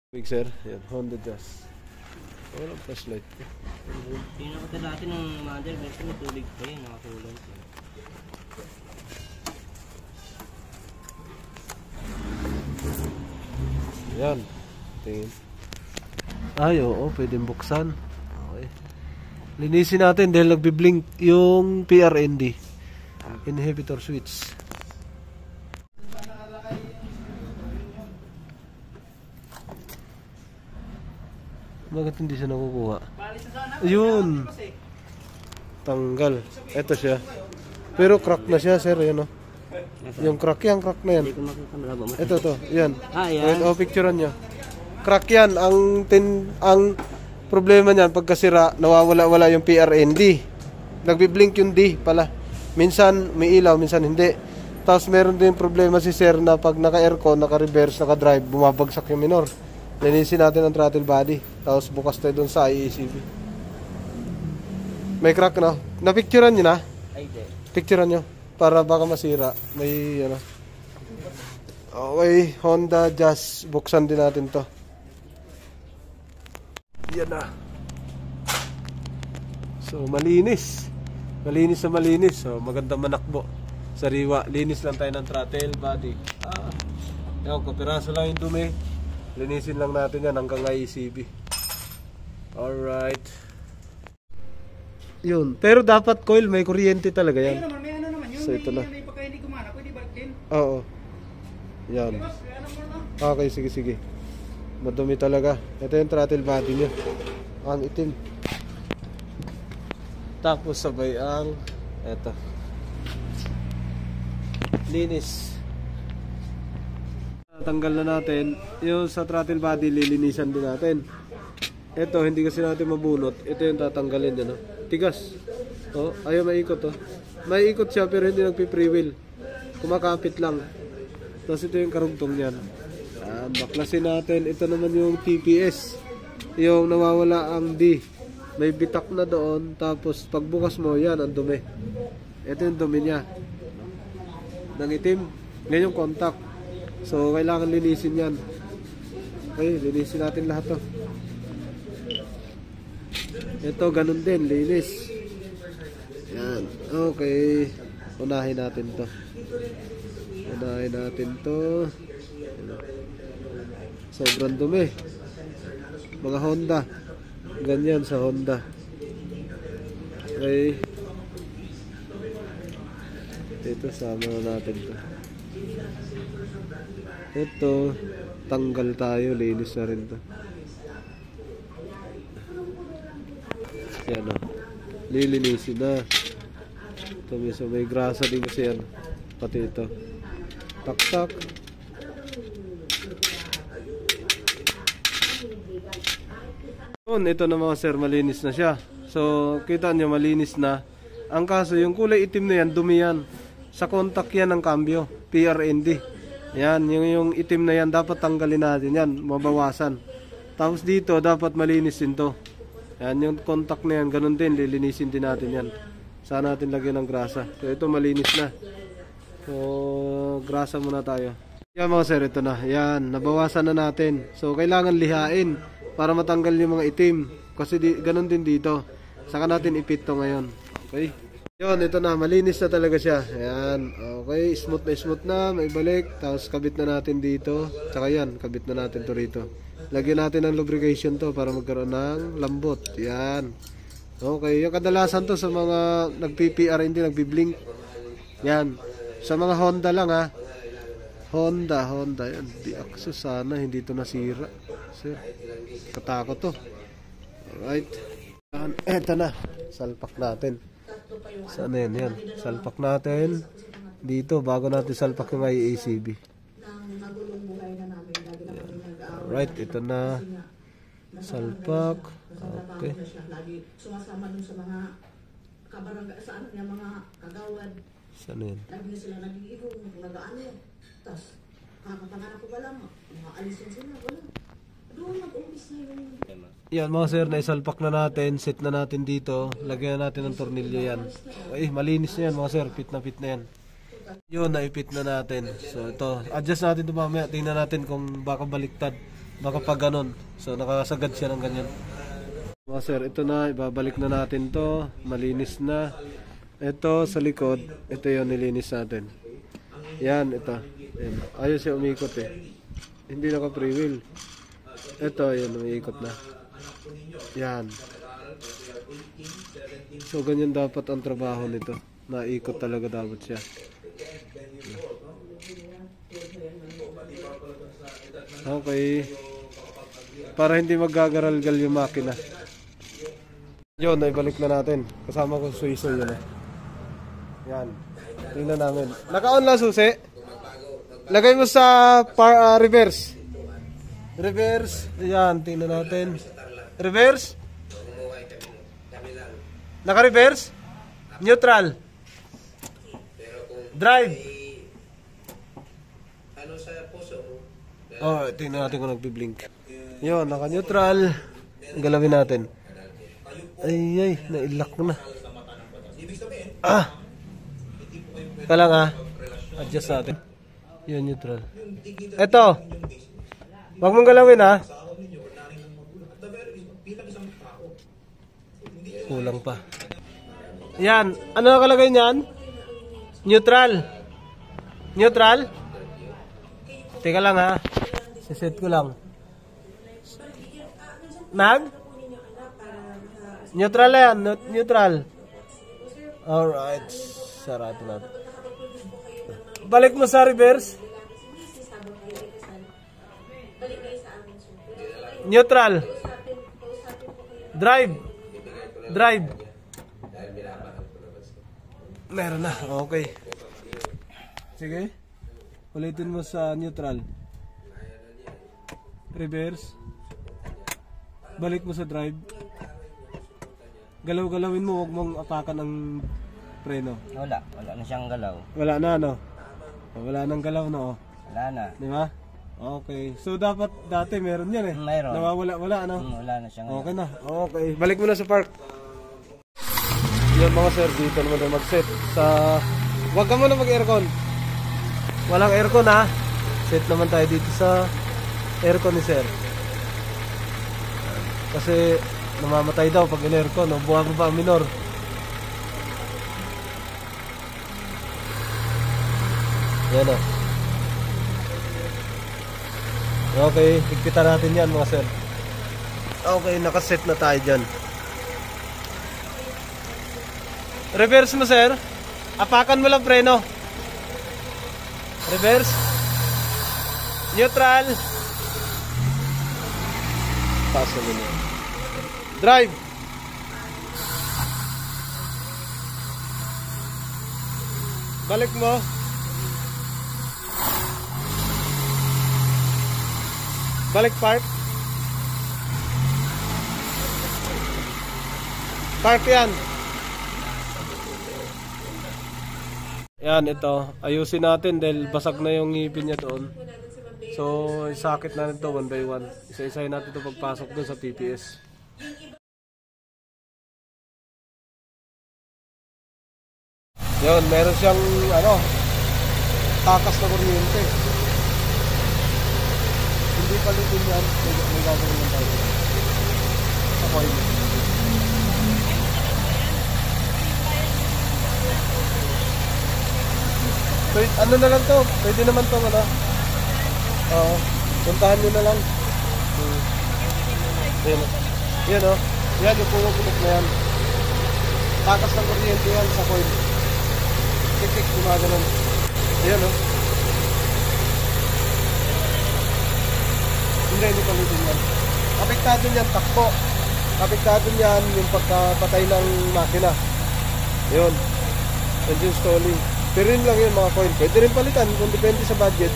Big sir, yan, Honda Jazz. Walang flashlight. Pinakita natin ng mother, kasi may tubig pa yan, nakakulong. Yan, tingin. Ay, oo, pwedeng buksan. Okay. Linisin natin dahil nagbiblink yung PRND. Inhibitor switch. Bakit hindi siya nakukuha? Ayun. Tanggal. Ito siya. Pero crack na siya, sir. Yan, oh. Yung crack yan, crack na yan. Ito, to. Yan. Yan. O, picturean nyo. Crack yan. Ang problema niyan, pagkasira, nawawala-wala yung PRND. Nagbiblink yung D pala. Minsan may ilaw, minsan hindi. Tapos meron din problema si sir na pag naka-aircon, naka-reverse, naka-drive, bumabagsak yung minor. Linisin natin ang throttle body. Tapos bukas tayo dun sa IECB. May crack na. Na-picturean nyo na? Ay, di. Picturean nyo. Para baka masira. May ano. Okay, Honda Jazz. Buksan din natin to. Yan na. So, malinis. Malinis na malinis. So, magandang manakbo. Sariwa. Linis lang tayo ng throttle body. Yan, kapiraso lang yung dumi. Linisin lang natin yan hanggang IECB. Alright. Yun. Pero dapat coil, may kuryente talaga yan. Naman, may ano naman yun. So ito na. May pagka hindi kumana, pwede balik din. Oo. Yan. Okay, sige, sige. Madumi talaga. Ito yung throttle body niya. Ang itim. Tapos sabay ang eto. Linis. Tanggal na natin yung sa throttle body, lilinisan din natin. Ito hindi kasi natin mabunot. Ito yung tatanggalin yan, no? Tigas. Oh, ayaw maikot, oh. Maikot siya pero hindi nagpi-free wheel. Kumakapit lang. Tapos ito yung karugtong niyan. Baklasin natin. Ito naman yung TPS. Yung nawawala ang D. May bitak na doon. Tapos pagbukas mo, yan ang dumi. Ito yung dumi niya. Nangitim. Ngayon yung contact. So, kailangan linisin yan. Okay, linisin natin lahat to. Ito, ganun din, linis. Yan, okay. Unahin natin to. Unahin natin to. Sobrang dumi. Mga Honda. Ganyan sa Honda. Okay. Ito, sama na natin to. Ito, tanggal tayo, linis na rin to. Yan, oh. Lilinisin na. Ito, may grasa din kasi yan. Pati ito. Tak-tak. Ito na mga sir, malinis na siya. So, kita nyo, malinis na. Ang kaso, yung kulay itim na yan, dumi yan. Sa contact yan ng cambio, PRND. Yan, yung itim na yan, dapat tanggalin natin yan, mabawasan. Tapos dito, dapat malinis din to. Yan, yung contact na yan, ganun din, lilinisin din natin yan. Saan natin lagyan ng grasa. So, ito malinis na. So, grasa muna tayo. Yan mga sir, ito na. Yan, nabawasan na natin. So, kailangan lihain para matanggal yung mga itim. Kasi ganun din dito. Saka natin ipit to ngayon. Okay? Yun, ito na. Malinis na talaga siya. Ayan. Okay. Smooth na. May balik. Tapos kabit na natin dito. Tsaka yan. Kabit na natin to rito. Lagyan natin ng lubrication to para magkaroon ng lambot. Yan. Okay. Yung kadalasan to sa mga nag-PPR, hindi nagbi-blink. Yan. Sa mga Honda lang, ha. Honda. Yan. Di-access sana. Hindi to nasira. Sir. Katakot to. Alright. Eto na. Salpak natin. Saan na yan? Salpak natin dito bago natin salpak yung IECB. Alright, ito na. Salpak. Okay. Sumasama dun sa mga kabarangay, saan niya mga kagawad. Saan yan? Lagi na sila nag-iigong, nag-ano. Tapos, kakapangarap ko ba lang, mga alisin sila, wala. Doon nag-umpis na yung... Yan mga sir, naisalpak na natin. Set na natin dito. Lagyan natin ng tornilyo yan. Okay, malinis na yan mga sir. Fit na yan. Yun, naipit na natin. So ito, adjust natin ito mamaya. Tingnan natin kung baka baliktad. Baka pag ganun. So nakasagad siya ng ganyan. Mga sir, ito na, ibabalik na natin to. Malinis na. Ito sa likod, ito yung nilinis natin. Yan, ito. Yan. Ayos siya umikot eh. Hindi naka-free wheel. Ito, yun, umiikot na. Yan. So, ganyan dapat ang trabaho nito. Naikot talaga dapat siya. Okay. Para hindi magagaral-gal yung makina. Yun, naibalik na natin. Kasama ko suiso yun eh. Yan. Tingnan namin. Naka-on lang susi. Lagay mo sa reverse. Reverse. Yan, tingnan natin. Reverse. Naka-reverse. Neutral. Drive. Oh, tingnan natin kung nagbi-blink. Yun, naka-neutral. Galawin natin. Ay, nailak na. Kalang adjust natin. Yun, neutral. Eto. Wag mong galawin Kulang pa. Yan. Ano nakalagay niyan? Neutral. Neutral? Teka lang Siset ko lang. Neutral yan. Neutral. Alright. Sarado natin. Balik mo sa reverse. Neutral. Drive. Drive. Meron na. Okay. Sige. Ulitin mo sa neutral. Reverse. Balik mo sa drive. Galaw-galawin mo. Huwag mong apakan ang preno. Wala na siyang galaw. Wala na Wala nang galaw Wala na. Di ba? Okay. So dapat dati meron yan Mayroon. Nawawala Wala na siyang Okay na. Okay. Balik mo na sa park. Yan mga sir, dito naman tayo mag-set sa... Huwag ka muna mag-aircon. Walang aircon Set naman tayo dito sa aircon ni sir. Kasi namamatay daw pag in-aircon. Buwag pa ang minor. Yan Okay, higpitan natin yan mga sir. Okay, nakaset na tayo dyan. Reverse mo sir. Apakan mo lang preno. Reverse. Neutral. Paso mo yan. Drive. Balik mo. Balik park. Park yan. Yan, ito. Ayusin natin dahil basag na yung ngipin niya doon. So, isakit na nito one by one. Isa-isahin natin ito pagpasok doon sa PPS. Yun, meron siyang takas na kuryente. Hindi palitin yan. May gagawin lang tayo. Sa coil. So, ano na lang to? Pwede naman to Oo. Puntahan nyo na lang. Yan Yan yung pumupulok na yan. Takas ng kuryente yan sa coil. Kik-kik, gumaganon. Ayan Hindi palitin yan. Apektado niyan takbo. Apektado niyan yung pagkapatay ng makina. Yun. Engine stalling. Pero yun lang yun mga coil. Pwede rin palitan kung depende sa budget.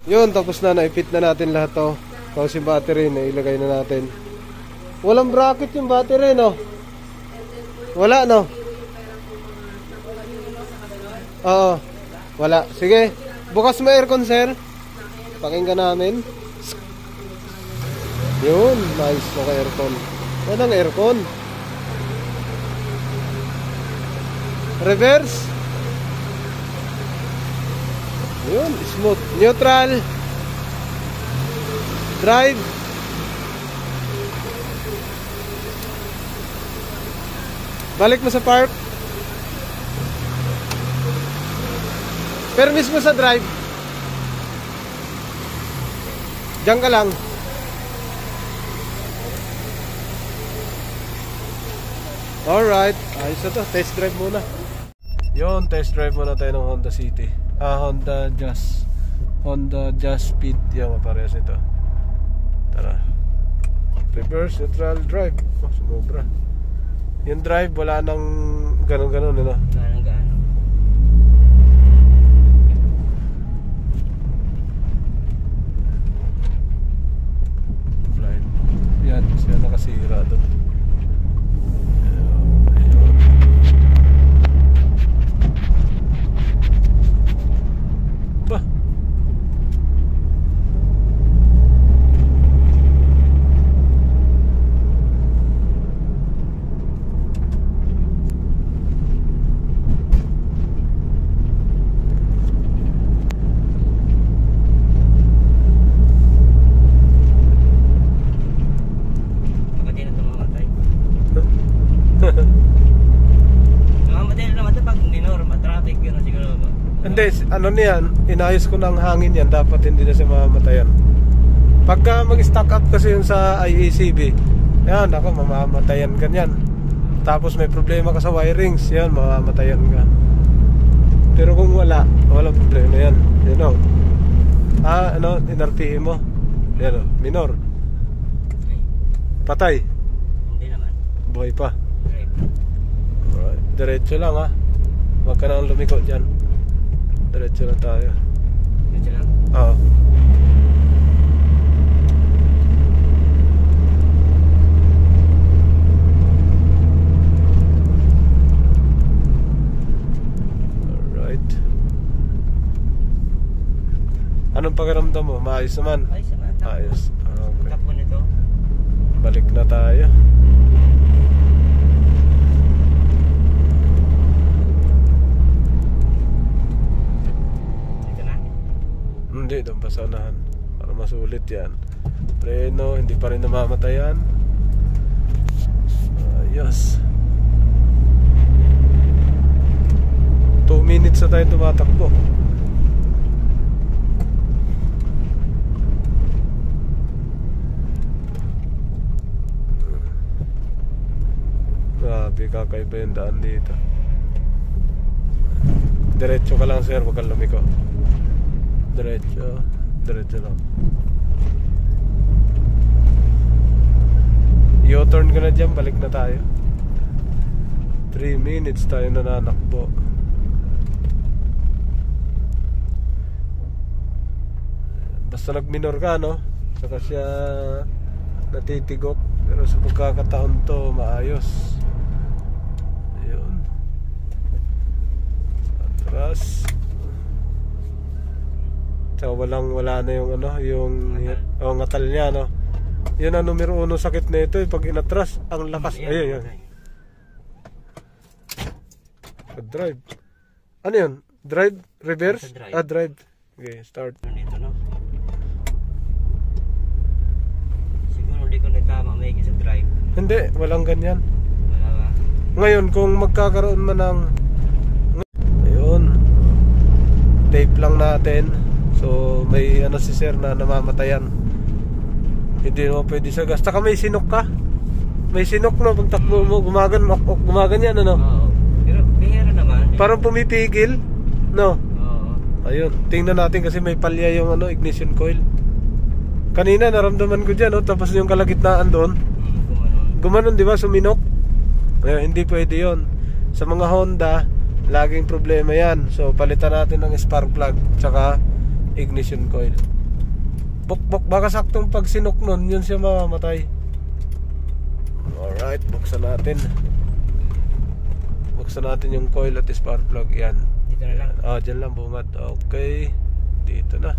Yun, tapos na naipit na natin lahat to. Tapos yung battery na ilagay na natin. Walang bracket yung battery Wala Oo. Wala. Sige. Bukas mo aircon sir. Pakinggan namin. Yun. Nice. Naka-aircon. Yan ang aircon. Reverse. Yun. Smooth. Neutral. Drive. Balik mo sa park. Pero mismo sa drive. Diyan ka lang. Alright. Ayos na to. Test drive muna. Yun, test drive muna tayo ng Honda City. Honda Jazz. Honda Jazz Speed. Yan, maparehas ito. Tara. Reverse, neutral, drive. Oh, sumobra. Yung drive, wala nang ganon-ganon, ano? Wala nang gaano. Blind. Yan, siya nakasira doon. Ba? Kapatid na tumamatay. Namamatay na naman ito pag minor, matraffic yun na siguro. Hindi, ano niyan, inayos ko ng hangin yan, dapat hindi na siya mamamatayan. Pagka mag-stack up kasi yun sa IACB, yan, ako, mamamatayan ka niyan. Tapos may problema ka sa wirings, yan, mamamatayan ka. Pero kung wala, walang problema yan. You know, NRPE mo, yan, minor. Patay, Hindi naman. buhay pa. Drive. Alright, diretso lang ha. Huwag ka nang lumiko dyan. Diretso na tayo. Medyo lang. Oo. Alright. Anong pakiramdam mo? Maayos naman? Ay, sama. Ayos. Okay. Takbo nito. Balik na tayo. Dito na. Hindi, doon pa sa unahan. Para masulit yan. Preno, hindi pa rin namamatayan. Ayos. 2 minutes na tayo tumatakbo. Grabe, kakaiba yung daan dito. Diretso ka lang sir, huwag kang lumiko. Diretso, diretso lang. U-turn ka na dyan, balik na tayo. 3 minutes tayo nananakbo. Basta nag-minor ka, no? Saka siya natitigok. Pero sa pagkakataon to, maayos. Ayun. Atras. So wala na yung ano, yung ngatal niya, no. Yun ang numero 1 sakit nito, pag inatras, ang lakas. Ayun. Drive. Ano yun? Drive? Reverse? Drive. Drive. Okay, start. Dito, no? Siguro hindi ko nagtama may sa drive. Hindi, walang ganyan. Wala ba? Ngayon, kung magkakaroon man ng ayun, tape lang natin. So may ano si sir na namamatayan. Hindi mo pwede sa gas. Taka may sinok ka. May sinok, no, pag takbo mo gumaganyan, ano. Oo. Pero bihira naman. Parang pumipigil, no. Oo. Ayun, tingnan natin kasi may palya yung ano, ignition coil. Kanina naramdaman ko diyan, no, tapos yung kalagitnaan doon. Gumanon, di ba, suminok. Hindi pwede 'yon. Sa mga Honda, laging problema 'yan. So palitan natin ng spark plug tsaka ignition coil. Baka saktong pag sinok nun, yun siya mamamatay. Alright, buksan natin. Buksan natin yung coil at spark plug. Yan. Dito na lang. Dyan lang bumad. Okay, dito na.